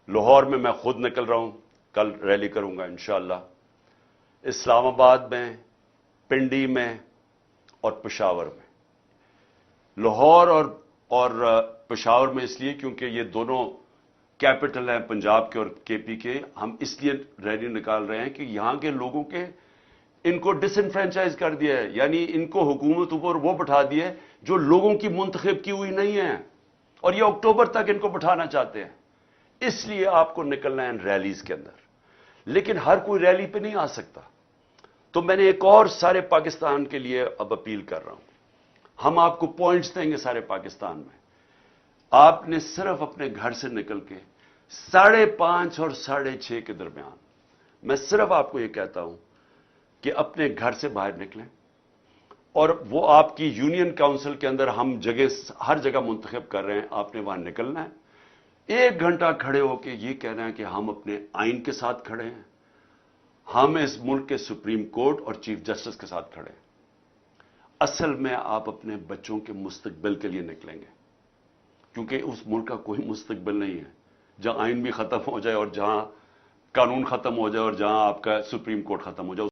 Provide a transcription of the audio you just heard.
लाहौर में मैं खुद निकल रहा हूं, कल रैली करूंगा इंशाअल्लाह। इस्लामाबाद में, पिंडी में और पेशावर में। लाहौर और पेशावर में इसलिए क्योंकि ये दोनों कैपिटल हैं पंजाब के और केपी के। हम इसलिए रैली निकाल रहे हैं कि यहां के लोगों के इनको डिसइनफ्रेंचाइज कर दिया है, यानी इनको हुकूमत ऊपर वो बैठा दिया है जो लोगों की मुंतखब की हुई नहीं है, और ये अक्टूबर तक इनको बैठाना चाहते हैं। इसलिए आपको निकलना है रैलीज के अंदर, लेकिन हर कोई रैली पे नहीं आ सकता। तो मैंने एक और सारे पाकिस्तान के लिए अब अपील कर रहा हूं। हम आपको पॉइंट्स देंगे सारे पाकिस्तान में। आपने सिर्फ अपने घर से निकल के 5:30 और 6:30 के दरमियान, मैं सिर्फ आपको यह कहता हूं कि अपने घर से बाहर निकलें, और वो आपकी यूनियन काउंसिल के अंदर हम हर जगह मुंतखब कर रहे हैं, आपने वहां निकलना है। 1 घंटा खड़े होकर ये कहना है कि हम अपने आइन के साथ खड़े हैं, हम इस मुल्क के सुप्रीम कोर्ट और चीफ जस्टिस के साथ खड़े हैं। असल में आप अपने बच्चों के मुस्तकबिल के लिए निकलेंगे, क्योंकि उस मुल्क का कोई मुस्तकबिल नहीं है जहां आइन भी खत्म हो जाए और जहां कानून खत्म हो जाए और जहां आपका सुप्रीम कोर्ट खत्म हो जाए।